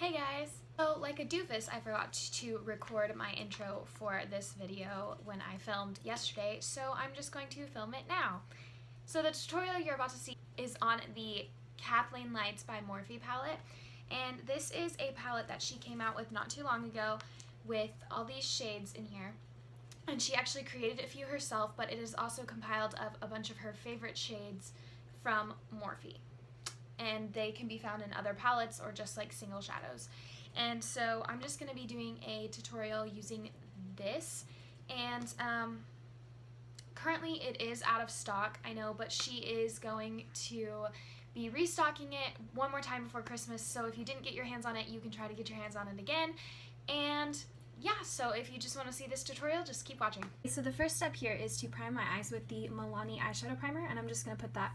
Hey guys! So like a doofus, I forgot to record my intro for this video when I filmed yesterday, so I'm just going to film it now. So the tutorial you're about to see is on the KathleenLights by Morphe palette, and this is a palette that she came out with not too long ago with all these shades in here. And she actually created a few herself, but it is also compiled of a bunch of her favorite shades from Morphe. And they can be found in other palettes or just like single shadows. And so I'm just going to be doing a tutorial using this, and currently it is out of stock, I know, but she is going to be restocking it one more time before Christmas, so if you didn't get your hands on it, you can try to get your hands on it again. And yeah, so if you just want to see this tutorial, just keep watching. So the first step here is to prime my eyes with the Milani eyeshadow primer, and I'm just going to put that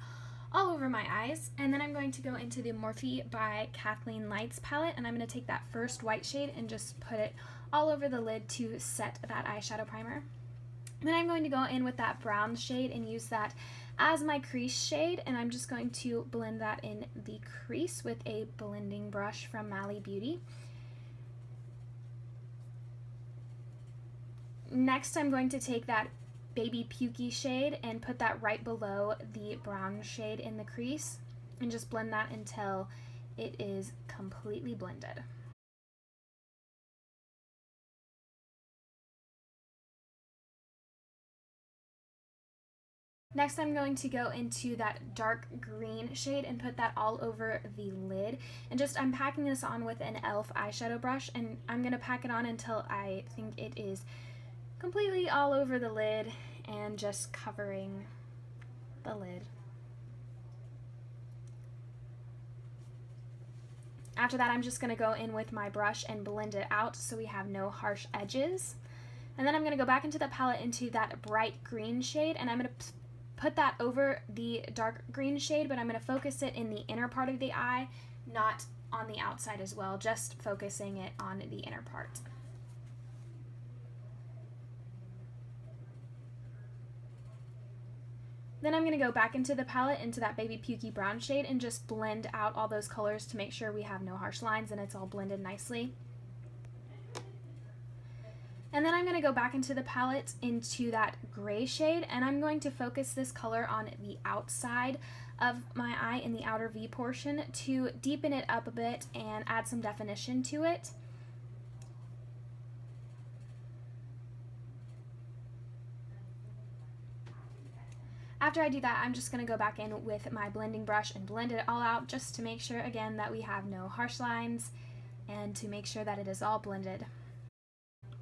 all over my eyes. And then I'm going to go into the Morphe by KathleenLights palette, and I'm going to take that first white shade and just put it all over the lid to set that eyeshadow primer. Then I'm going to go in with that brown shade and use that as my crease shade, and I'm just going to blend that in the crease with a blending brush from Madi Beauty. Next, I'm going to take that baby pukey shade and put that right below the brown shade in the crease and just blend that until it is completely blended. Next, I'm going to go into that dark green shade and put that all over the lid, and I'm packing this on with an e.l.f. eyeshadow brush, and I'm going to pack it on until I think it is completely all over the lid and just covering the lid. After that, I'm just going to go in with my brush and blend it out so we have no harsh edges. And then I'm going to go back into the palette into that bright green shade, and I'm going to put that over the dark green shade, but I'm going to focus it in the inner part of the eye, not on the outside as well, just focusing it on the inner part. Then I'm going to go back into the palette, into that baby pukey brown shade, and just blend out all those colors to make sure we have no harsh lines and it's all blended nicely. And then I'm going to go back into the palette into that gray shade, and I'm going to focus this color on the outside of my eye in the outer V portion to deepen it up a bit and add some definition to it. After I do that, I'm just going to go back in with my blending brush and blend it all out just to make sure, again, that we have no harsh lines and to make sure that it is all blended.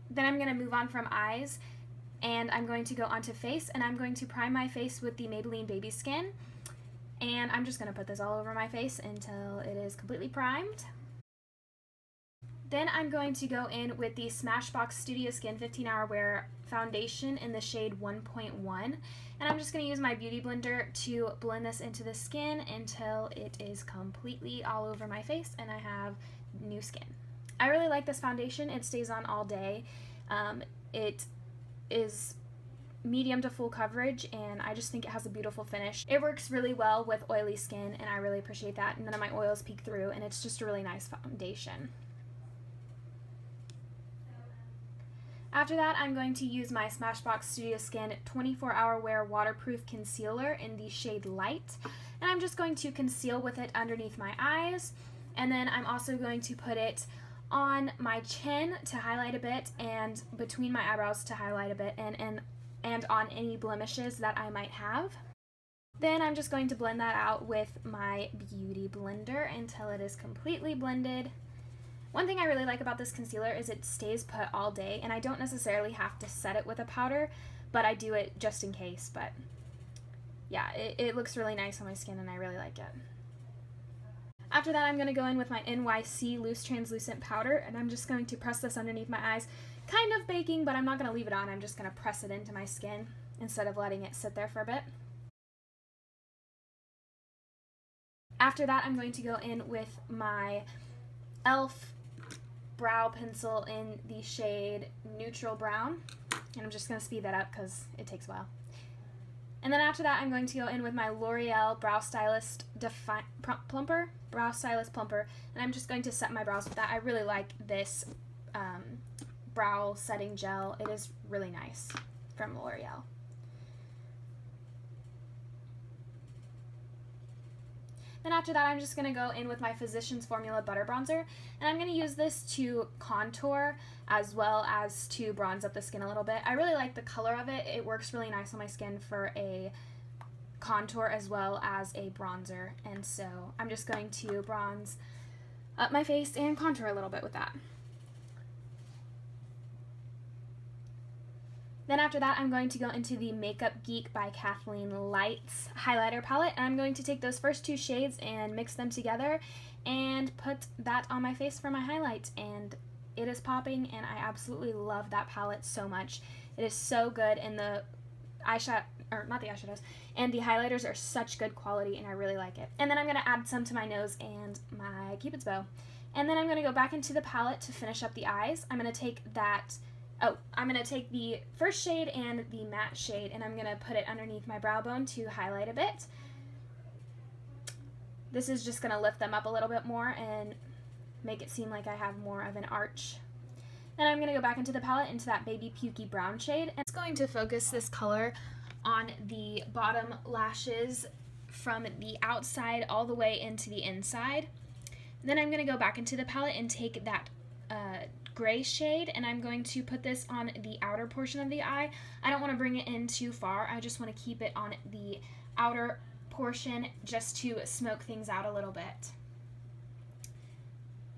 Then I'm going to move on from eyes, and I'm going to go onto face, and I'm going to prime my face with the Maybelline Baby Skin, and I'm just going to put this all over my face until it is completely primed. Then I'm going to go in with the Smashbox Studio Skin 15 Hour Wear Foundation in the shade 1.1, and I'm just going to use my Beauty Blender to blend this into the skin until it is completely all over my face and I have new skin. I really like this foundation. It stays on all day. It is medium to full coverage, and I just think it has a beautiful finish. It works really well with oily skin, and I really appreciate that, and none of my oils peek through, and it's just a really nice foundation. After that, I'm going to use my Smashbox Studio Skin 24 Hour Wear Waterproof Concealer in the shade Light, and I'm just going to conceal with it underneath my eyes, and then I'm also going to put it on my chin to highlight a bit, and between my eyebrows to highlight a bit, and on any blemishes that I might have. Then I'm just going to blend that out with my Beauty Blender until it is completely blended. One thing I really like about this concealer is it stays put all day, and I don't necessarily have to set it with a powder, but I do it just in case. But yeah, it looks really nice on my skin, and I really like it. After that, I'm going to go in with my NYC Loose Translucent Powder, and I'm just going to press this underneath my eyes, kind of baking, but I'm not going to leave it on. I'm just going to press it into my skin instead of letting it sit there for a bit. After that, I'm going to go in with my e.l.f. brow pencil in the shade Neutral Brown, and I'm just going to speed that up because it takes a while. And then after that, I'm going to go in with my L'Oreal Brow Stylist Plumper, Brow Stylist Plumper, and I'm just going to set my brows with that. I really like this brow setting gel. It is really nice from L'Oreal. Then after that, I'm just going to go in with my Physicians Formula Butter Bronzer, and I'm going to use this to contour as well as to bronze up the skin a little bit. I really like the color of it. It works really nice on my skin for a contour as well as a bronzer, and so I'm just going to bronze up my face and contour a little bit with that. Then after that, I'm going to go into the Makeup Geek by KathleenLights highlighter palette, and I'm going to take those first two shades and mix them together and put that on my face for my highlight, and it is popping, and I absolutely love that palette so much. It is so good, and the eyeshadow, or not the eyeshadows, and the highlighters are such good quality, and I really like it. And then I'm going to add some to my nose and my Cupid's bow. And then I'm going to go back into the palette to finish up the eyes. I'm going to take that... I'm going to take the first shade and the matte shade, and I'm going to put it underneath my brow bone to highlight a bit. This is just going to lift them up a little bit more and make it seem like I have more of an arch. Then I'm going to go back into the palette into that baby pukey brown shade, and it's going to focus this color on the bottom lashes from the outside all the way into the inside. Then I'm going to go back into the palette and take that gray shade, and I'm going to put this on the outer portion of the eye. I don't want to bring it in too far. I just want to keep it on the outer portion just to smoke things out a little bit.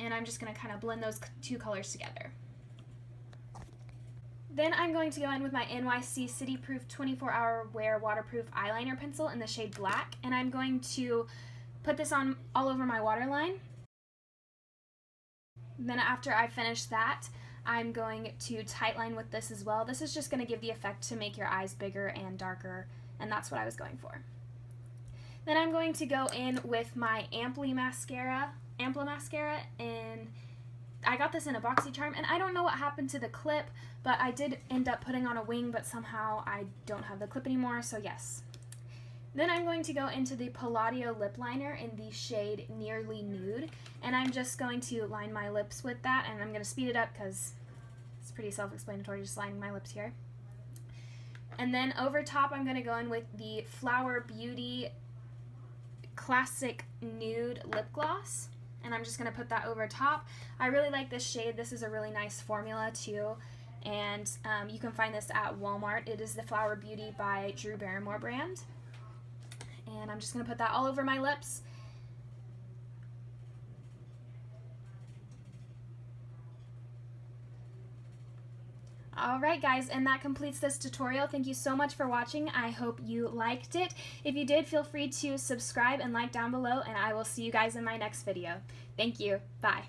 And I'm just going to kind of blend those two colors together. Then I'm going to go in with my NYC City Proof 24-Hour Wear Waterproof Eyeliner Pencil in the shade Black, and I'm going to put this on all over my waterline. Then after I finish that, I'm going to tightline with this as well. This is just going to give the effect to make your eyes bigger and darker, and that's what I was going for. Then I'm going to go in with my Amplimascara, and I got this in a BoxyCharm, and I don't know what happened to the clip, but I did end up putting on a wing, but somehow I don't have the clip anymore, so yes. Then I'm going to go into the Palladio lip liner in the shade Nearly Nude, and I'm just going to line my lips with that, and I'm going to speed it up because it's pretty self-explanatory just lining my lips here. And then over top, I'm going to go in with the Flower Beauty Classic Nude Lip Gloss, and I'm just going to put that over top. I really like this shade. This is a really nice formula too, and you can find this at Walmart. It is the Flower Beauty by Drew Barrymore brand. And I'm just going to put that all over my lips. Alright guys, and that completes this tutorial. Thank you so much for watching. I hope you liked it. If you did, feel free to subscribe and like down below, and I will see you guys in my next video. Thank you. Bye.